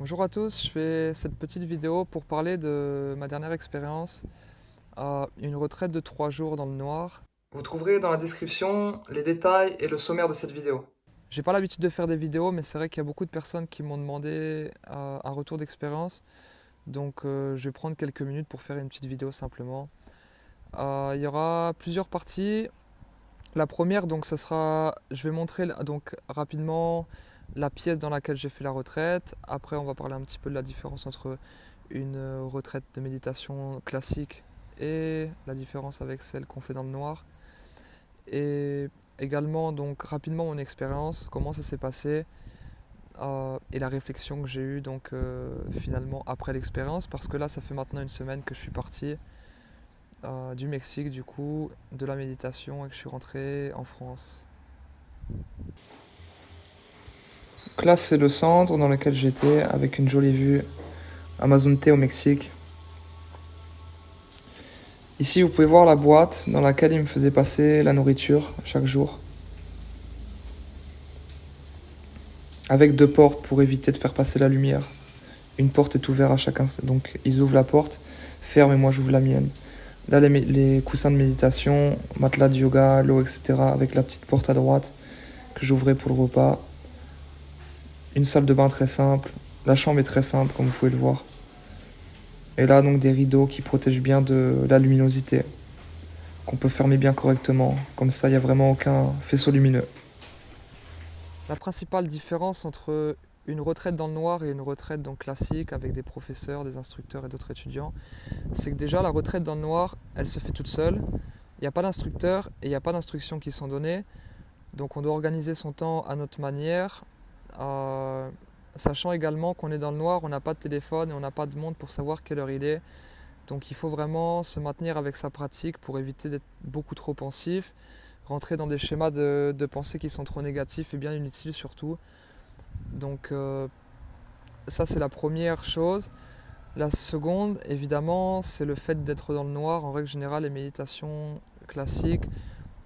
Bonjour à tous, je fais cette petite vidéo pour parler de ma dernière expérience à une retraite de 3 jours dans le noir. Vous trouverez dans la description les détails et le sommaire de cette vidéo. J'ai pas l'habitude de faire des vidéos, mais c'est vrai qu'il y a beaucoup de personnes qui m'ont demandé un retour d'expérience, donc je vais prendre quelques minutes pour faire une petite vidéo simplement. Il y aura plusieurs parties. La première, donc, ça sera, je vais montrer donc rapidement la pièce dans laquelle j'ai fait la retraite. Après, on va parler un petit peu de la différence entre une retraite de méditation classique et la différence avec celle qu'on fait dans le noir. Et également, donc, rapidement mon expérience, comment ça s'est passé et la réflexion que j'ai eue donc finalement après l'expérience, parce que là, ça fait maintenant une semaine que je suis parti du Mexique, du coup, de la méditation et que je suis rentré en France. Donc là, c'est le centre dans lequel j'étais avec une jolie vue Amazonte au Mexique. Ici, vous pouvez voir la boîte dans laquelle il me faisait passer la nourriture chaque jour. Avec deux portes pour éviter de faire passer la lumière. Une porte est ouverte à chacun, donc ils ouvrent la porte, ferment et moi j'ouvre la mienne. Là, les coussins de méditation, matelas de yoga, l'eau, etc. avec la petite porte à droite que j'ouvrais pour le repas. Une salle de bain très simple. La chambre est très simple, comme vous pouvez le voir. Et là, donc des rideaux qui protègent bien de la luminosité, qu'on peut fermer bien correctement. Comme ça, il n'y a vraiment aucun faisceau lumineux. La principale différence entre une retraite dans le noir et une retraite donc classique avec des professeurs, des instructeurs et d'autres étudiants, c'est que déjà la retraite dans le noir, elle se fait toute seule. Il n'y a pas d'instructeur et il n'y a pas d'instructions qui sont données. Donc on doit organiser son temps à notre manière, sachant également qu'on est dans le noir, on n'a pas de téléphone et on n'a pas de montre pour savoir quelle heure il est. Donc il faut vraiment se maintenir avec sa pratique pour éviter d'être beaucoup trop pensif, rentrer dans des schémas de pensée qui sont trop négatifs et bien inutiles surtout. Donc ça c'est la première chose. La seconde, évidemment, c'est le fait d'être dans le noir. En règle générale, les méditations classiques,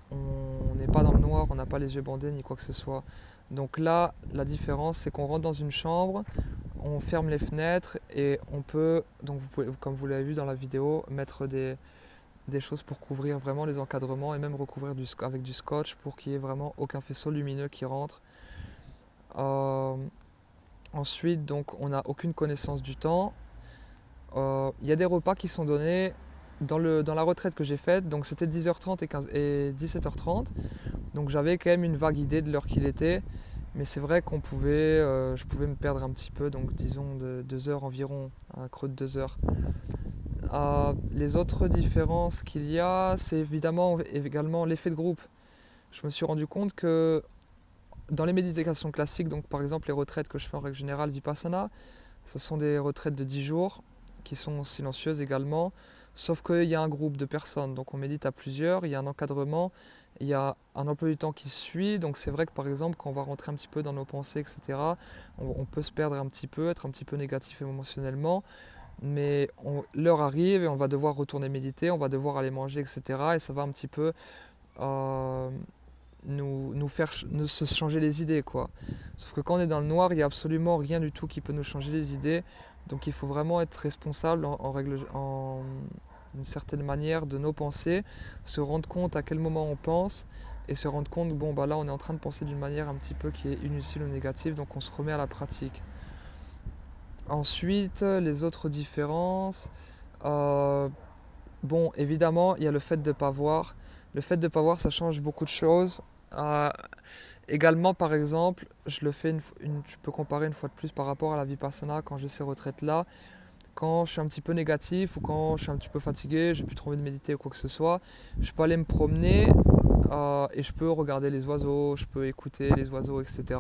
on n'est pas dans le noir, on n'a pas les yeux bandés ni quoi que ce soit. Donc là, la différence, c'est qu'on rentre dans une chambre, on ferme les fenêtres et on peut, donc vous pouvez, comme vous l'avez vu dans la vidéo, mettre des choses pour couvrir vraiment les encadrements et même recouvrir avec du scotch pour qu'il n'y ait vraiment aucun faisceau lumineux qui rentre. Euh, Ensuite, donc, on n'a aucune connaissance du temps. Il y a des repas qui sont donnés dans la retraite que j'ai faite, donc c'était 10h30 et 17h30. Donc j'avais quand même une vague idée de l'heure qu'il était, mais c'est vrai je pouvais me perdre un petit peu, donc disons de 2 heures environ, un creux de 2 heures. Les autres différences qu'il y a, c'est également l'effet de groupe. Je me suis rendu compte que dans les méditations classiques, donc par exemple les retraites que je fais en règle générale Vipassana, ce sont des retraites de 10 jours qui sont silencieuses également, sauf qu'il y a un groupe de personnes, donc on médite à plusieurs, il y a un encadrement, il y a un emploi du temps qui suit, donc c'est vrai que par exemple quand on va rentrer un petit peu dans nos pensées, etc., on peut se perdre un petit peu, être un petit peu négatif émotionnellement, mais l'heure arrive et on va devoir retourner méditer, on va devoir aller manger, etc., et ça va un petit peu euh, nous faire se changer les idées, quoi. Sauf que quand on est dans le noir, il n'y a absolument rien du tout qui peut nous changer les idées. Donc il faut vraiment être responsable en une certaine manière de nos pensées, se rendre compte à quel moment on pense et se rendre compte, bon bah là on est en train de penser d'une manière un petit peu qui est inutile ou négative, donc on se remet à la pratique. Ensuite, les autres différences, euh, bon évidemment il y a le fait de ne pas voir. Le fait de ne pas voir, ça change beaucoup de choses. Euh, Également, par exemple, je peux comparer une fois de plus par rapport à la Vipassana quand j'ai ces retraites-là. Quand je suis un petit peu négatif ou quand je suis un petit peu fatigué, j'ai plus trop envie de méditer ou quoi que ce soit, je peux aller me promener et je peux regarder les oiseaux, je peux écouter les oiseaux, etc.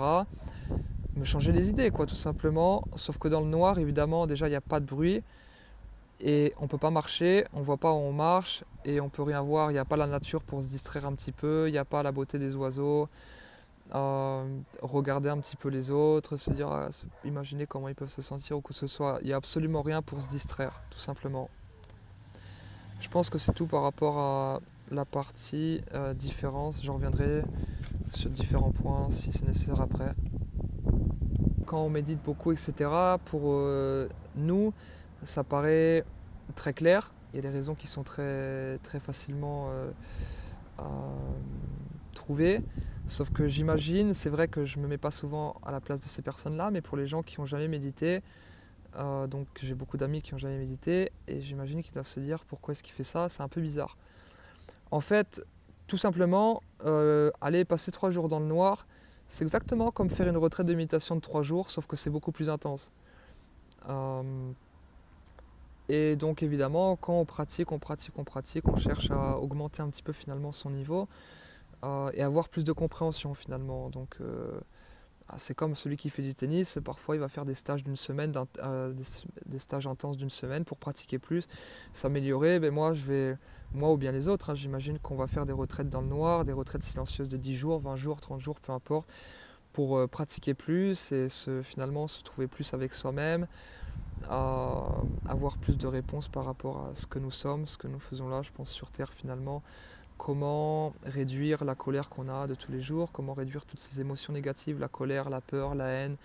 Me changer les idées, quoi, tout simplement. Sauf que dans le noir, évidemment, déjà, il n'y a pas de bruit et on peut pas marcher, on voit pas où on marche et on peut rien voir. Il n'y a pas la nature pour se distraire un petit peu, il n'y a pas la beauté des oiseaux. Regarder un petit peu les autres, se dire, imaginer comment ils peuvent se sentir ou que ce soit. Il n'y a absolument rien pour se distraire, tout simplement. Je pense que c'est tout par rapport à la partie différence. Je reviendrai sur différents points si c'est nécessaire après. quand on médite beaucoup, etc., pour nous, ça paraît très clair. Il y a des raisons qui sont très, très facilement à trouver. Sauf que j'imagine, c'est vrai que je ne me mets pas souvent à la place de ces personnes-là, mais pour les gens qui n'ont jamais médité, donc j'ai beaucoup d'amis qui n'ont jamais médité, et j'imagine qu'ils doivent se dire pourquoi est-ce qu'il fait ça, c'est un peu bizarre. En fait, tout simplement, aller passer 3 jours dans le noir, c'est exactement comme faire une retraite de méditation de 3 jours, sauf que c'est beaucoup plus intense. Euh, et donc évidemment, quand on pratique, on cherche à augmenter un petit peu finalement son niveau et avoir plus de compréhension finalement. Donc c'est comme celui qui fait du tennis, parfois il va faire des stages d'une semaine, des stages intenses d'une semaine pour pratiquer plus, s'améliorer. Ben moi ou bien les autres, hein, j'imagine qu'on va faire des retraites dans le noir, des retraites silencieuses de 10 jours, 20 jours, 30 jours, peu importe, pour pratiquer plus et finalement se trouver plus avec soi-même, avoir plus de réponses par rapport à ce que nous sommes, ce que nous faisons là, je pense, sur Terre finalement. Comment réduire la colère qu'on a de tous les jours, comment réduire toutes ces émotions négatives, la colère, la peur, la haine,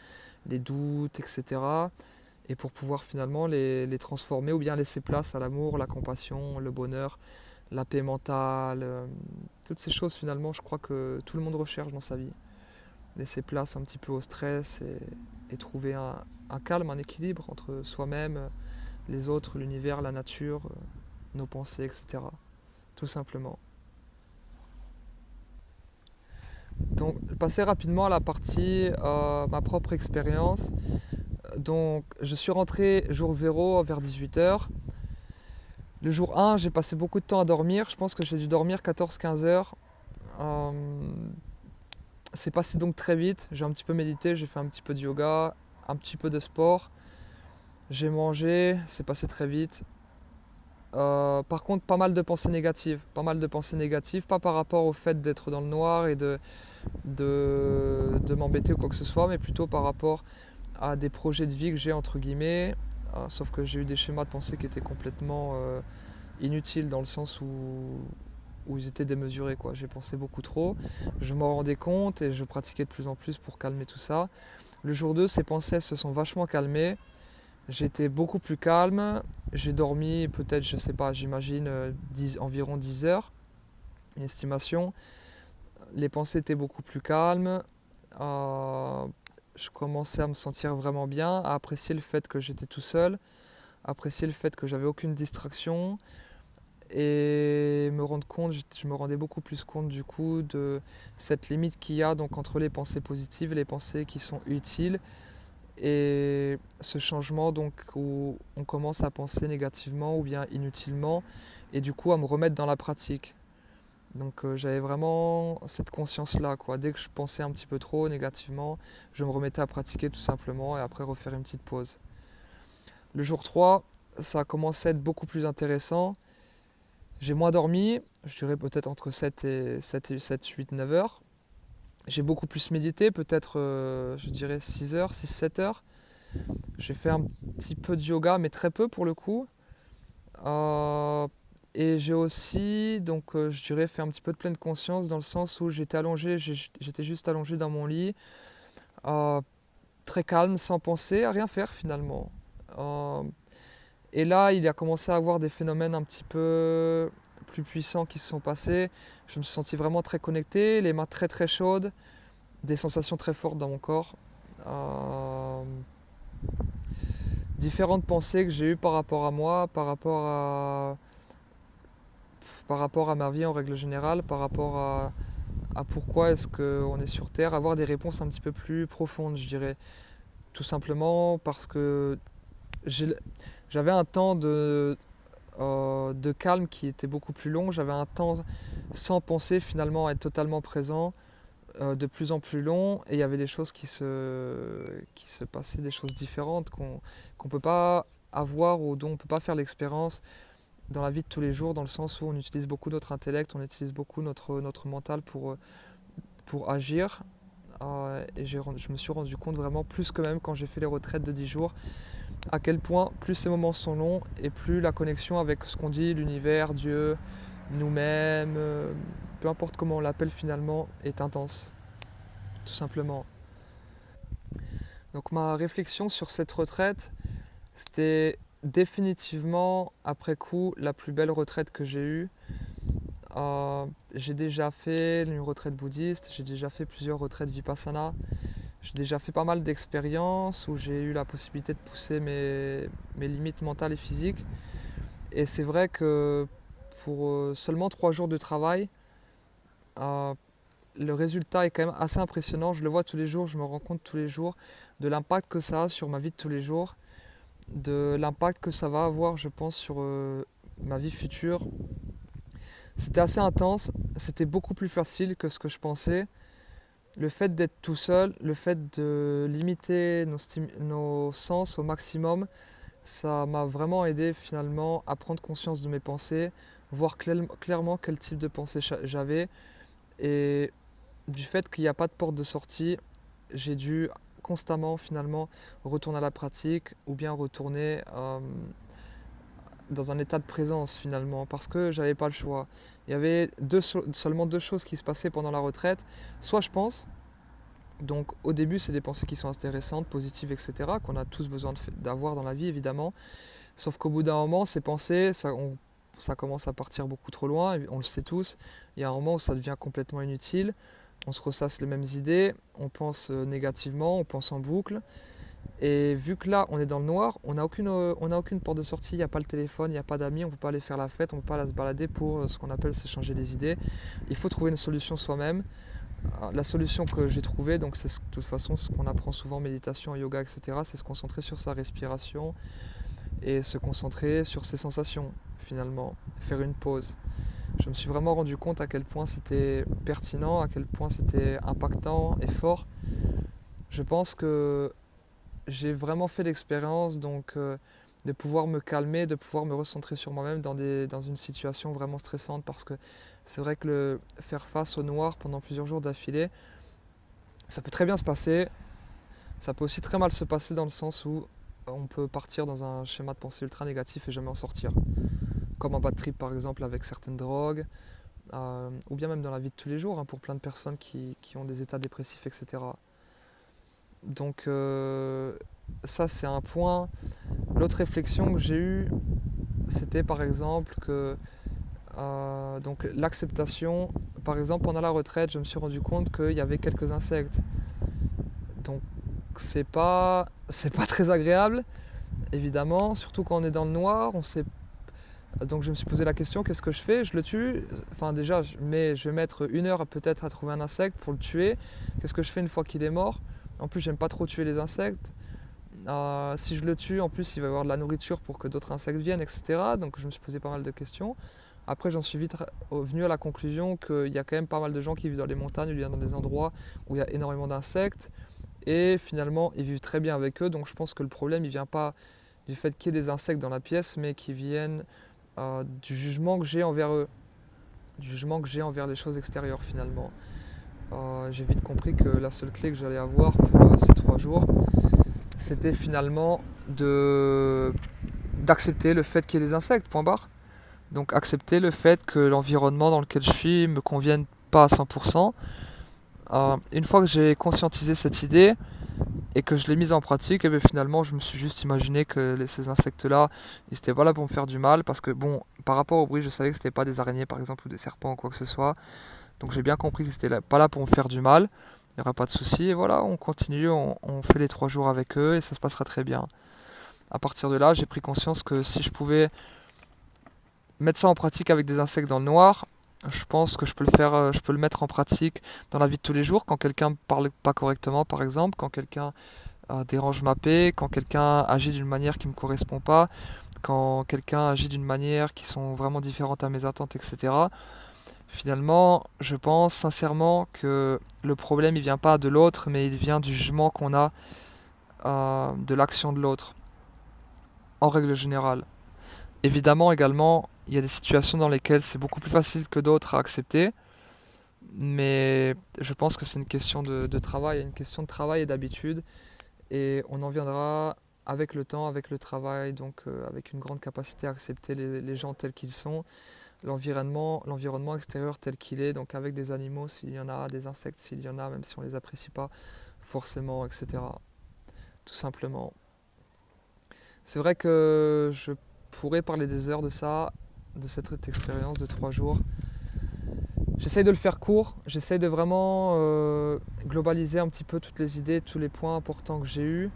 les doutes, etc. Et pour pouvoir finalement les transformer ou bien laisser place à l'amour, la compassion, le bonheur, la paix mentale, toutes ces choses finalement je crois que tout le monde recherche dans sa vie. Laisser place un petit peu au stress et trouver un calme, un équilibre entre soi-même, les autres, l'univers, la nature, nos pensées, etc. Tout simplement. Donc, passer rapidement à la partie ma propre expérience. Donc, je suis rentré jour 0 vers 18 h. Le jour 1, j'ai passé beaucoup de temps à dormir. Je pense que j'ai dû dormir 14-15 heures. Euh, c'est passé donc très vite. J'ai un petit peu médité, j'ai fait un petit peu de yoga, un petit peu de sport. J'ai mangé, c'est passé très vite. Par contre, pas mal de pensées négatives. Pas mal de pensées négatives, pas par rapport au fait d'être dans le noir et de m'embêter ou quoi que ce soit, mais plutôt par rapport à des projets de vie que j'ai entre guillemets, sauf que j'ai eu des schémas de pensée qui étaient complètement inutiles dans le sens où ils étaient démesurés, quoi. J'ai pensé beaucoup trop, je m'en rendais compte et je pratiquais de plus en plus pour calmer tout ça. Le jour 2, ces pensées se sont vachement calmées, j'étais beaucoup plus calme, j'ai dormi peut-être, je sais pas, j'imagine environ 10 heures, une estimation. Les pensées étaient beaucoup plus calmes. Euh, je commençais à me sentir vraiment bien, à apprécier le fait que j'étais tout seul, apprécier le fait que j'avais aucune distraction et me rendre compte, je me rendais beaucoup plus compte du coup de cette limite qu'il y a donc entre les pensées positives et les pensées qui sont utiles et ce changement donc où on commence à penser négativement ou bien inutilement et du coup à me remettre dans la pratique. Donc j'avais vraiment cette conscience-là, quoi. Dès que je pensais un petit peu trop négativement, je me remettais à pratiquer tout simplement et après refaire une petite pause. Le jour 3, ça a commencé à être beaucoup plus intéressant. J'ai moins dormi, je dirais peut-être entre 7 8, 9 heures. J'ai beaucoup plus médité, peut-être je dirais 6 heures, 6 7 heures. J'ai fait un petit peu de yoga, mais très peu pour le coup. Euh, et j'ai aussi, donc je dirais, fait un petit peu de pleine conscience dans le sens où j'étais allongé, j'étais juste allongé dans mon lit, euh, très calme, sans penser, à rien faire finalement. Euh, et là, il a commencé à avoir des phénomènes un petit peu plus puissants qui se sont passés. Je me suis senti vraiment très connecté, les mains très très chaudes, des sensations très fortes dans mon corps. Euh, Différentes pensées que j'ai eues par rapport à moi, par rapport à ma vie en règle générale, par rapport à pourquoi est-ce qu'on est sur Terre, avoir des réponses un petit peu plus profondes, je dirais. Tout simplement parce que j'avais un temps de calme qui était beaucoup plus long, j'avais un temps sans penser finalement à être totalement présent, de plus en plus long, et il y avait des choses qui se passaient, des choses différentes qu'on ne peut pas avoir ou dont on ne peut pas faire l'expérience dans la vie de tous les jours, dans le sens où on utilise beaucoup notre intellect, on utilise beaucoup notre mental pour agir. Et je me suis rendu compte vraiment, plus que même quand j'ai fait les retraites de 10 jours, à quel point plus ces moments sont longs et plus la connexion avec ce qu'on dit, l'univers, Dieu, nous-mêmes, peu importe comment on l'appelle finalement, est intense, tout simplement. Donc ma réflexion sur cette retraite, c'était définitivement, après coup, la plus belle retraite que j'ai eue. J'ai déjà fait une retraite bouddhiste, j'ai déjà fait plusieurs retraites vipassana, j'ai déjà fait pas mal d'expériences où j'ai eu la possibilité de pousser mes limites mentales et physiques. Et c'est vrai que pour seulement 3 jours de travail, euh, le résultat est quand même assez impressionnant. Je le vois tous les jours, je me rends compte tous les jours de l'impact que ça a sur ma vie de tous les jours, de l'impact que ça va avoir, je pense, sur ma vie future. C'était assez intense, c'était beaucoup plus facile que ce que je pensais. Le fait d'être tout seul, le fait de limiter nos sens au maximum, ça m'a vraiment aidé finalement à prendre conscience de mes pensées, voir clairement quel type de pensée j'avais. Et du fait qu'il n'y a pas de porte de sortie, j'ai dû constamment finalement retourner à la pratique ou bien retourner dans un état de présence finalement parce que j'avais pas le choix. Il y avait seulement deux choses qui se passaient pendant la retraite. Soit je pense, donc au début c'est des pensées qui sont intéressantes, positives, etc., qu'on a tous besoin d'avoir dans la vie évidemment. Sauf qu'au bout d'un moment, ces pensées, ça commence à partir beaucoup trop loin, on le sait tous. Il y a un moment où ça devient complètement inutile. On se ressasse les mêmes idées, on pense négativement, on pense en boucle. Et vu que là, on est dans le noir, on n'a aucune porte de sortie, il n'y a pas le téléphone, il n'y a pas d'amis, on ne peut pas aller faire la fête, on ne peut pas aller se balader pour ce qu'on appelle s'échanger des idées. Il faut trouver une solution soi-même. La solution que j'ai trouvée, donc c'est de toute façon ce qu'on apprend souvent en méditation, en yoga, etc., c'est se concentrer sur sa respiration et se concentrer sur ses sensations, finalement, faire une pause. Je me suis vraiment rendu compte à quel point c'était pertinent, à quel point c'était impactant et fort. Je pense que j'ai vraiment fait l'expérience de pouvoir me calmer, de pouvoir me recentrer sur moi-même dans une situation vraiment stressante parce que c'est vrai que faire face au noir pendant plusieurs jours d'affilée, ça peut très bien se passer, ça peut aussi très mal se passer dans le sens où on peut partir dans un schéma de pensée ultra négatif et jamais en sortir. Comme en bad trip par exemple avec certaines drogues, ou bien même dans la vie de tous les jours hein, pour plein de personnes qui ont des états dépressifs, etc. Donc ça c'est un point. L'autre réflexion que j'ai eue, c'était par exemple que donc l'acceptation, par exemple pendant la retraite, je me suis rendu compte qu'il y avait quelques insectes. Donc c'est pas très agréable, évidemment, surtout quand on est dans le noir, on sait. Donc je me suis posé la question, qu'est-ce que je fais? Je le tue? Enfin déjà, je vais mettre 1 heure peut-être à trouver un insecte pour le tuer. Qu'est-ce que je fais une fois qu'il est mort? En plus, j'aime pas trop tuer les insectes. Si je le tue, en plus, il va y avoir de la nourriture pour que d'autres insectes viennent, etc. Donc je me suis posé pas mal de questions. Après, j'en suis vite venu à la conclusion qu'il y a quand même pas mal de gens qui vivent dans les montagnes, ou bien dans des endroits où il y a énormément d'insectes. Et finalement, ils vivent très bien avec eux. Donc je pense que le problème, il vient pas du fait qu'il y ait des insectes dans la pièce, mais qui viennent du jugement que j'ai envers eux, du jugement que j'ai envers les choses extérieures finalement. J'ai vite compris que la seule clé que j'allais avoir pour ces 3 jours, c'était finalement d'accepter le fait qu'il y ait des insectes, point barre. Donc accepter le fait que l'environnement dans lequel je suis me convienne pas à 100%. Une fois que j'ai conscientisé cette idée et que je l'ai mise en pratique, et bien finalement je me suis juste imaginé que ces insectes-là, ils n'étaient pas là pour me faire du mal, parce que bon, par rapport au bruit, je savais que c'était pas des araignées par exemple ou des serpents ou quoi que ce soit. Donc j'ai bien compris qu'ils n'étaient pas là pour me faire du mal. Il n'y aura pas de souci. Et voilà, on continue, on fait les 3 jours avec eux et ça se passera très bien. À partir de là, j'ai pris conscience que si je pouvais mettre ça en pratique avec des insectes dans le noir, je pense que je peux le faire, je peux le mettre en pratique dans la vie de tous les jours, quand quelqu'un ne parle pas correctement par exemple, quand quelqu'un dérange ma paix, quand quelqu'un agit d'une manière qui ne me correspond pas, quand quelqu'un agit d'une manière qui sont vraiment différentes à mes attentes, etc. Finalement, je pense sincèrement que le problème il vient pas de l'autre, mais il vient du jugement qu'on a de l'action de l'autre, en règle générale. Évidemment, également, il y a des situations dans lesquelles c'est beaucoup plus facile que d'autres à accepter, mais je pense que c'est une question de travail, une question de travail et d'habitude, et on en viendra avec le temps, avec le travail, donc avec une grande capacité à accepter les gens tels qu'ils sont, l'environnement extérieur tel qu'il est, donc avec des animaux s'il y en a, des insectes s'il y en a, même si on ne les apprécie pas forcément, etc. tout simplement. C'est vrai que je pourrais parler des heures de ça, de cette expérience de 3 jours. J'essaye de le faire court, j'essaye de vraiment globaliser un petit peu toutes les idées, tous les points importants que j'ai eus,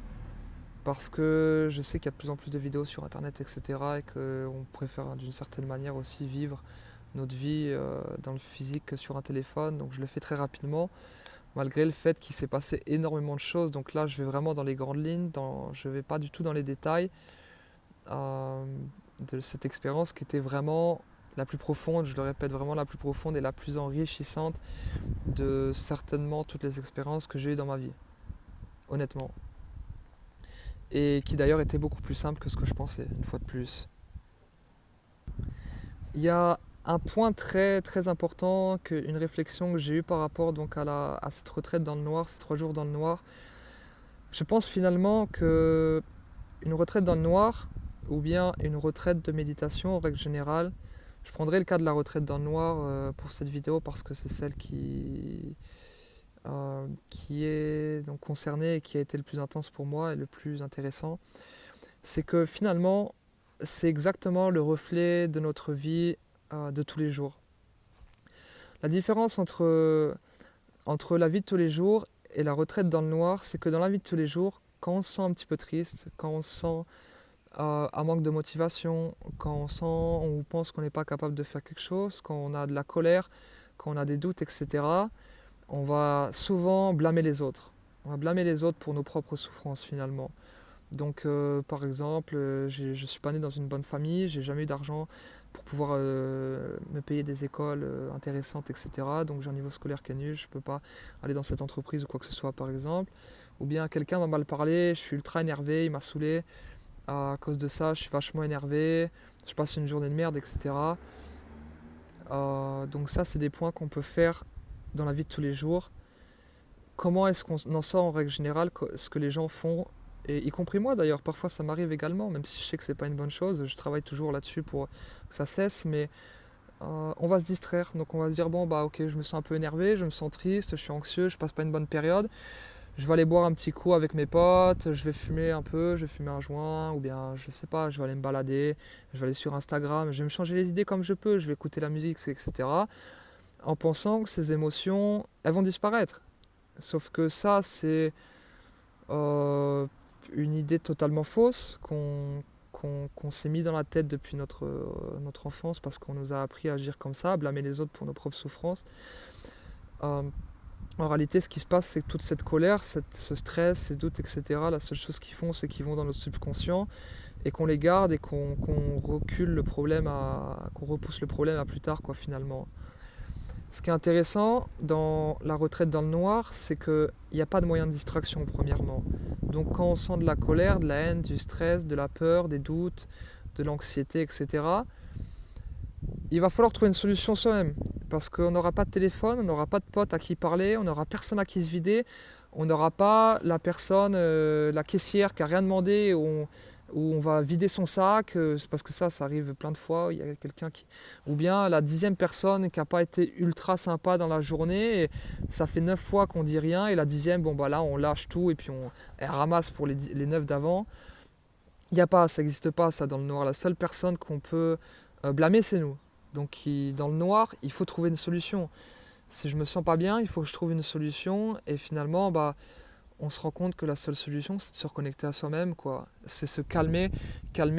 parce que je sais qu'il y a de plus en plus de vidéos sur internet, etc. et qu'on préfère d'une certaine manière aussi vivre notre vie dans le physique que sur un téléphone. Donc je le fais très rapidement, malgré le fait qu'il s'est passé énormément de choses. Donc là, je vais vraiment dans les grandes lignes, je ne vais pas du tout dans les détails de cette expérience qui était vraiment la plus profonde, je le répète, vraiment la plus profonde et la plus enrichissante de certainement toutes les expériences que j'ai eues dans ma vie, honnêtement. Et qui d'ailleurs était beaucoup plus simple que ce que je pensais, une fois de plus. Il y a un point très très important, une réflexion que j'ai eue par rapport donc à cette retraite dans le noir, ces 3 jours dans le noir. Je pense finalement que une retraite dans le noir, ou bien une retraite de méditation en règle générale, je prendrai le cas de la retraite dans le noir pour cette vidéo parce que c'est celle qui est donc concernée et qui a été le plus intense pour moi et le plus intéressant. C'est que finalement, c'est exactement le reflet de notre vie de tous les jours. La différence entre la vie de tous les jours et la retraite dans le noir, c'est que dans la vie de tous les jours, quand on se sent un petit peu triste, quand on se sent un manque de motivation, quand on pense qu'on n'est pas capable de faire quelque chose, quand on a de la colère, quand on a des doutes, etc., on va souvent blâmer les autres. On va blâmer les autres pour nos propres souffrances finalement. Donc par exemple, je ne suis pas né dans une bonne famille, j'ai jamais eu d'argent pour pouvoir me payer des écoles intéressantes, etc. Donc j'ai un niveau scolaire qui est nul, je ne peux pas aller dans cette entreprise ou quoi que ce soit par exemple. Ou bien quelqu'un m'a mal parlé, je suis ultra énervé, il m'a saoulé. À cause de ça, je suis vachement énervé, je passe une journée de merde, etc. Donc ça, c'est des points qu'on peut faire dans la vie de tous les jours. Comment est-ce qu'on en sort en règle générale, ce que les gens font, et y compris moi d'ailleurs, parfois ça m'arrive également, même si je sais que c'est pas une bonne chose, je travaille toujours là-dessus pour que ça cesse, mais on va se distraire, donc on va se dire bon bah ok, je me sens un peu énervé, je me sens triste, je suis anxieux, je passe pas une bonne période. Je vais aller boire un petit coup avec mes potes, je vais fumer un peu, je vais fumer un joint, ou bien je sais pas, je vais aller me balader, je vais aller sur Instagram, je vais me changer les idées comme je peux, je vais écouter la musique, etc. En pensant que ces émotions, elles vont disparaître. Sauf que ça, c'est une idée totalement fausse qu'on s'est mis dans la tête depuis notre enfance parce qu'on nous a appris à agir comme ça, à blâmer les autres pour nos propres souffrances. En réalité, ce qui se passe, c'est que toute cette colère, ce stress, ces doutes, etc., la seule chose qu'ils font, c'est qu'ils vont dans notre subconscient et qu'on les garde et qu'on recule le problème, qu'on repousse le problème à plus tard, quoi, finalement. Ce qui est intéressant dans la retraite dans le noir, c'est qu'il n'y a pas de moyen de distraction, premièrement. Donc quand on sent de la colère, de la haine, du stress, de la peur, des doutes, de l'anxiété, etc., il va falloir trouver une solution soi-même. Parce qu'on n'aura pas de téléphone, on n'aura pas de pote à qui parler, on n'aura personne à qui se vider, on n'aura pas la personne, la caissière qui n'a rien demandé, où on va vider son sac, c'est parce que ça arrive plein de fois, il y a quelqu'un qui... Ou bien la 10e personne qui n'a pas été ultra sympa dans la journée, et ça fait 9 fois qu'on dit rien, et la 10e, bon bah là on lâche tout, et puis elle ramasse pour les 9 d'avant. Il n'y a pas, ça n'existe pas ça dans le noir, la seule personne qu'on peut blâmer c'est nous. Donc dans le noir, il faut trouver une solution. Si je me sens pas bien, il faut que je trouve une solution. Et finalement, bah, on se rend compte que la seule solution, c'est de se reconnecter à soi-même, quoi. C'est se calmer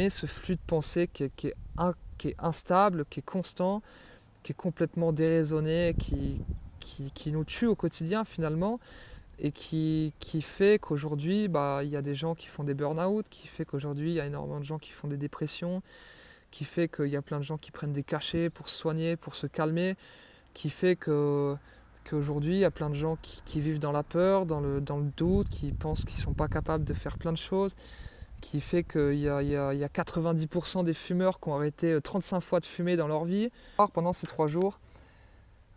ce flux de pensée qui est instable, qui est constant, qui est complètement déraisonné, qui nous tue au quotidien finalement. Et qui fait qu'aujourd'hui, bah, y a des gens qui font des burn-out, qui fait qu'aujourd'hui, il y a énormément de gens qui font des dépressions, qui fait qu'il y a plein de gens qui prennent des cachets pour se soigner, pour se calmer, qui fait qu'aujourd'hui, il y a plein de gens qui vivent dans la peur, dans le doute, qui pensent qu'ils ne sont pas capables de faire plein de choses, qui fait qu'il y a 90% des fumeurs qui ont arrêté 35 fois de fumer dans leur vie. Pendant ces 3 jours,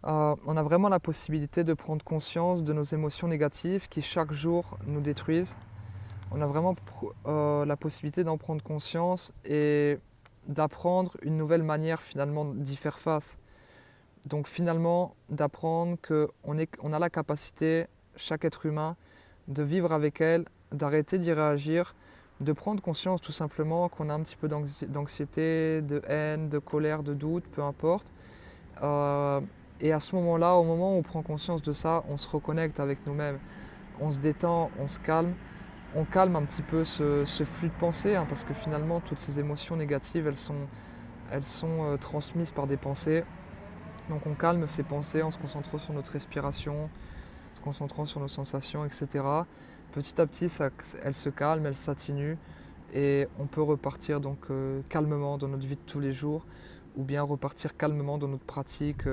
on a vraiment la possibilité de prendre conscience de nos émotions négatives qui chaque jour nous détruisent. On a vraiment la possibilité d'en prendre conscience et d'apprendre une nouvelle manière finalement d'y faire face. Donc finalement d'apprendre qu'on a la capacité, chaque être humain, de vivre avec elle d'arrêter d'y réagir, de prendre conscience tout simplement qu'on a un petit peu d'anxiété, de haine, de colère, de doute, peu importe. Euh, et à ce moment-là, au moment où on prend conscience de ça, on se reconnecte avec nous-mêmes, on se détend, on calme un petit peu ce flux de pensée, hein, parce que finalement, toutes ces émotions négatives, elles sont transmises par des pensées. Donc on calme ces pensées en se concentrant sur notre respiration, se concentrant sur nos sensations, etc. Petit à petit, elles se calment, elles s'atténuent et on peut repartir donc calmement dans notre vie de tous les jours ou bien repartir calmement dans notre pratique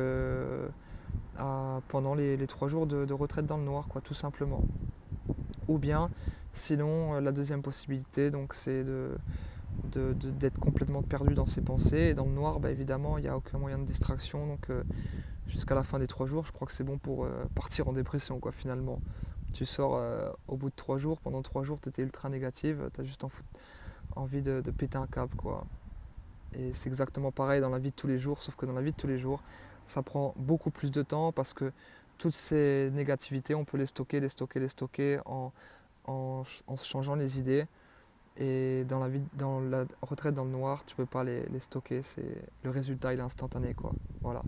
pendant les 3 jours de retraite dans le noir, quoi, tout simplement. Ou bien, sinon, la deuxième possibilité, donc, c'est d'être complètement perdu dans ses pensées. Et dans le noir, bah, évidemment, il n'y a aucun moyen de distraction. Donc, jusqu'à la fin des 3 jours, je crois que c'est bon pour partir en dépression, quoi, finalement. Tu sors au bout de 3 jours, pendant 3 jours, tu étais ultra négative, tu as juste envie de péter un câble, quoi. Et c'est exactement pareil dans la vie de tous les jours, sauf que dans la vie de tous les jours, ça prend beaucoup plus de temps parce que toutes ces négativités, on peut les stocker en se changeant les idées. Et dans la retraite dans le noir, tu peux pas les stocker. Le résultat, il est instantané, quoi. Voilà.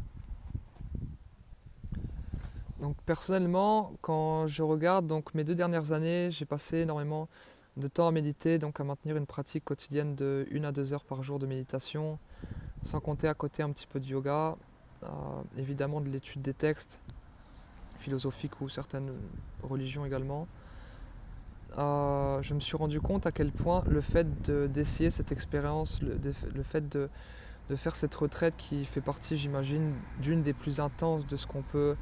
Donc personnellement, quand je regarde donc mes 2 dernières années, j'ai passé énormément de temps à méditer, donc à maintenir une pratique quotidienne de 1 à 2 heures par jour de méditation, sans compter à côté un petit peu de yoga, évidemment de l'étude des textes philosophiques ou certaines religions également. Je me suis rendu compte à quel point le fait d'essayer cette expérience, le fait de faire cette retraite qui fait partie, j'imagine, d'une des plus intenses de ce qu'on peut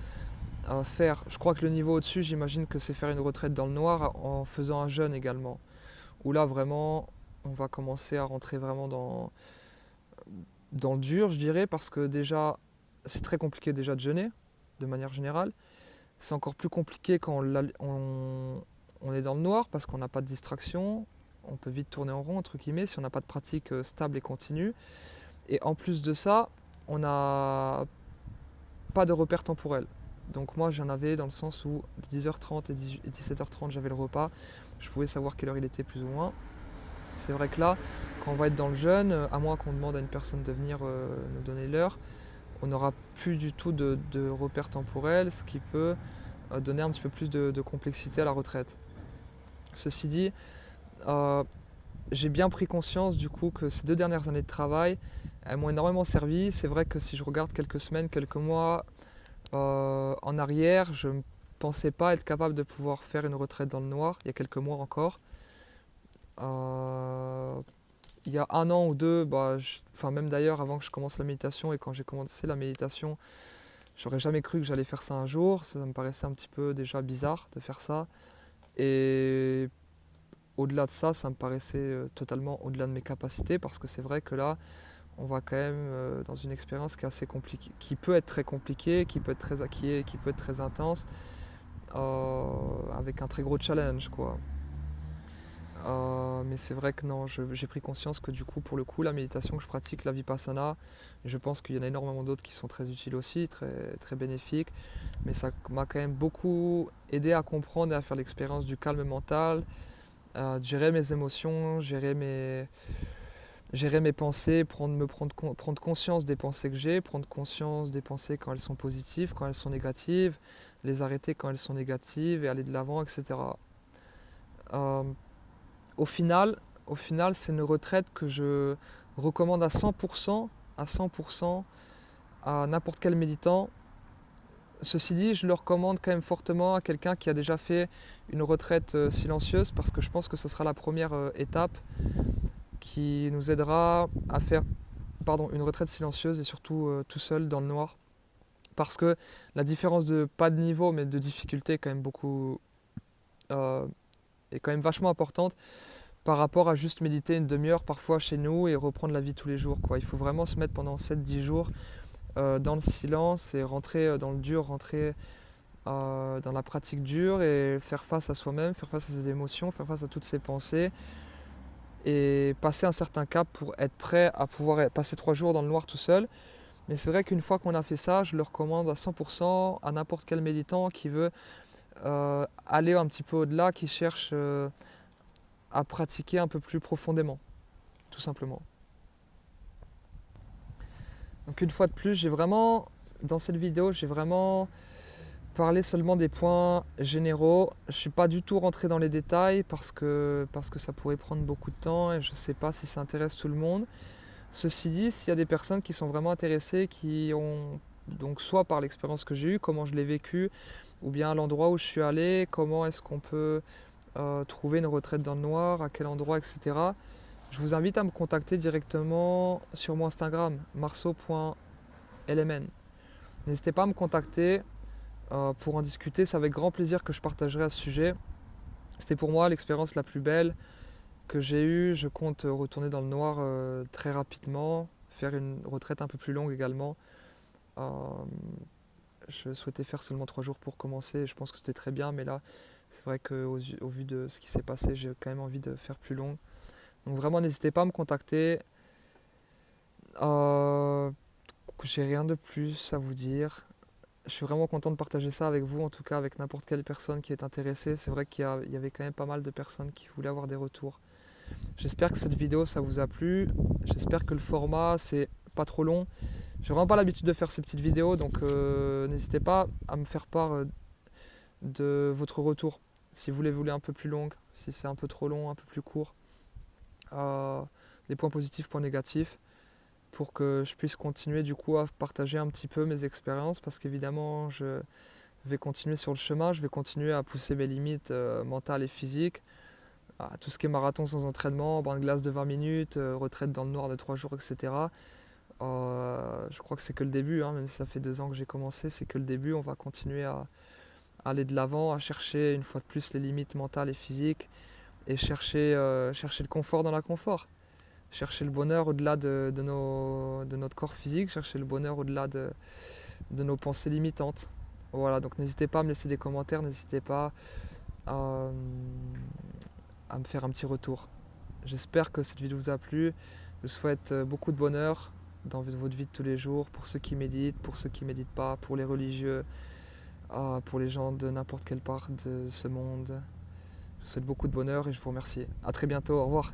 faire. Je crois que le niveau au-dessus, j'imagine que c'est faire une retraite dans le noir en faisant un jeûne également. Où là, vraiment, on va commencer à rentrer vraiment dans le dur, je dirais, parce que déjà, c'est très compliqué déjà de jeûner, de manière générale. C'est encore plus compliqué quand on est dans le noir, parce qu'on n'a pas de distraction. On peut vite tourner en rond, entre guillemets, si on n'a pas de pratique stable et continue. Et en plus de ça, on n'a pas de repère temporel. Donc moi j'en avais dans le sens où 10h30 et 17h30 j'avais le repas, je pouvais savoir quelle heure il était plus ou moins. C'est vrai que là, quand on va être dans le jeûne, à moins qu'on demande à une personne de venir nous donner l'heure, on n'aura plus du tout de repère temporel, ce qui peut donner un petit peu plus de complexité à la retraite. Ceci dit, euh, j'ai bien pris conscience du coup que ces 2 dernières années de travail, elles m'ont énormément servi. C'est vrai que si je regarde quelques semaines, quelques mois en arrière, je ne pensais pas être capable de pouvoir faire une retraite dans le noir, il y a quelques mois encore. Euh, il y a 1 an ou 2, enfin même d'ailleurs avant que je commence la méditation et quand j'ai commencé la méditation, j'aurais jamais cru que j'allais faire ça un jour. Ça me paraissait un petit peu déjà bizarre de faire ça. Et au-delà de ça, ça me paraissait totalement au-delà de mes capacités parce que c'est vrai que là, on va quand même dans une expérience qui est assez compliquée, qui peut être très compliquée, qui peut être très acquis, qui peut être très intense, avec un très gros challenge, quoi. Mais c'est vrai que non, j'ai pris conscience que du coup, pour le coup, la méditation que je pratique, la Vipassana, je pense qu'il y en a énormément d'autres qui sont très utiles aussi, très, très bénéfiques, mais ça m'a quand même beaucoup aidé à comprendre et à faire l'expérience du calme mental, de gérer mes émotions, gérer mes pensées, prendre conscience des pensées que j'ai, prendre conscience des pensées quand elles sont positives, quand elles sont négatives, les arrêter quand elles sont négatives et aller de l'avant, etc. Euh, au final, c'est une retraite que je recommande à 100%, à 100% à n'importe quel méditant. Ceci dit, je le recommande quand même fortement à quelqu'un qui a déjà fait une retraite silencieuse parce que je pense que ce sera la première étape qui nous aidera à faire une retraite silencieuse et surtout tout seul dans le noir. Parce que la différence de pas de niveau mais de difficulté est quand même euh, est quand même vachement importante par rapport à juste méditer une demi-heure parfois chez nous et reprendre la vie tous les jours, quoi. Il faut vraiment se mettre pendant 7-10 jours dans le silence et rentrer dans le dur, rentrer dans la pratique dure et faire face à soi-même, faire face à ses émotions, faire face à toutes ses pensées et passer un certain cap pour être prêt à pouvoir passer 3 jours dans le noir tout seul. Mais c'est vrai qu'une fois qu'on a fait ça, je le recommande à 100% à n'importe quel méditant qui veut aller un petit peu au-delà, qui cherche à pratiquer un peu plus profondément, tout simplement. Donc une fois de plus, dans cette vidéo, j'ai vraiment parlé seulement des points généraux. Je ne suis pas du tout rentré dans les détails parce que ça pourrait prendre beaucoup de temps et je ne sais pas si ça intéresse tout le monde. Ceci dit, s'il y a des personnes qui sont vraiment intéressées, qui ont donc soit par l'expérience que j'ai eue, comment je l'ai vécu, ou bien à l'endroit où je suis allé, comment est-ce qu'on peut trouver une retraite dans le noir, à quel endroit, etc. Je vous invite à me contacter directement sur mon Instagram, marceau.lmn. N'hésitez pas à me contacter pour en discuter, c'est avec grand plaisir que je partagerai à ce sujet. C'était pour moi l'expérience la plus belle que j'ai eue. Je compte retourner dans le noir très rapidement, faire une retraite un peu plus longue également. Je souhaitais faire seulement 3 jours pour commencer et je pense que c'était très bien, mais là c'est vrai qu'au vu de ce qui s'est passé, j'ai quand même envie de faire plus long. Donc vraiment n'hésitez pas à me contacter. J'ai rien de plus à vous dire. Je suis vraiment content de partager ça avec vous, en tout cas avec n'importe quelle personne qui est intéressée. C'est vrai qu'il y avait quand même pas mal de personnes qui voulaient avoir des retours. J'espère que cette vidéo ça vous a plu. J'espère que le format c'est pas trop long. J'ai vraiment pas l'habitude de faire ces petites vidéos, donc n'hésitez pas à me faire part de votre retour. Si vous les voulez un peu plus longues, si c'est un peu trop long, un peu plus court. Les points positifs, points négatifs, pour que je puisse continuer du coup à partager un petit peu mes expériences, parce qu'évidemment je vais continuer sur le chemin, je vais continuer à pousser mes limites mentales et physiques. Tout ce qui est marathon sans entraînement, bain de glace de 20 minutes, retraite dans le noir de 3 jours, etc. Je crois que c'est que le début, hein, même si ça fait 2 ans que j'ai commencé, c'est que le début. On va continuer à aller de l'avant, à chercher une fois de plus les limites mentales et physiques et chercher le confort dans l'inconfort. Chercher le bonheur au-delà de notre corps physique, chercher le bonheur au-delà de nos pensées limitantes. Voilà, donc n'hésitez pas à me laisser des commentaires, n'hésitez pas à me faire un petit retour. J'espère que cette vidéo vous a plu. Je vous souhaite beaucoup de bonheur dans votre vie de tous les jours, pour ceux qui méditent, pour ceux qui ne méditent pas, pour les religieux, pour les gens de n'importe quelle part de ce monde. Je vous souhaite beaucoup de bonheur et je vous remercie. A très bientôt, au revoir.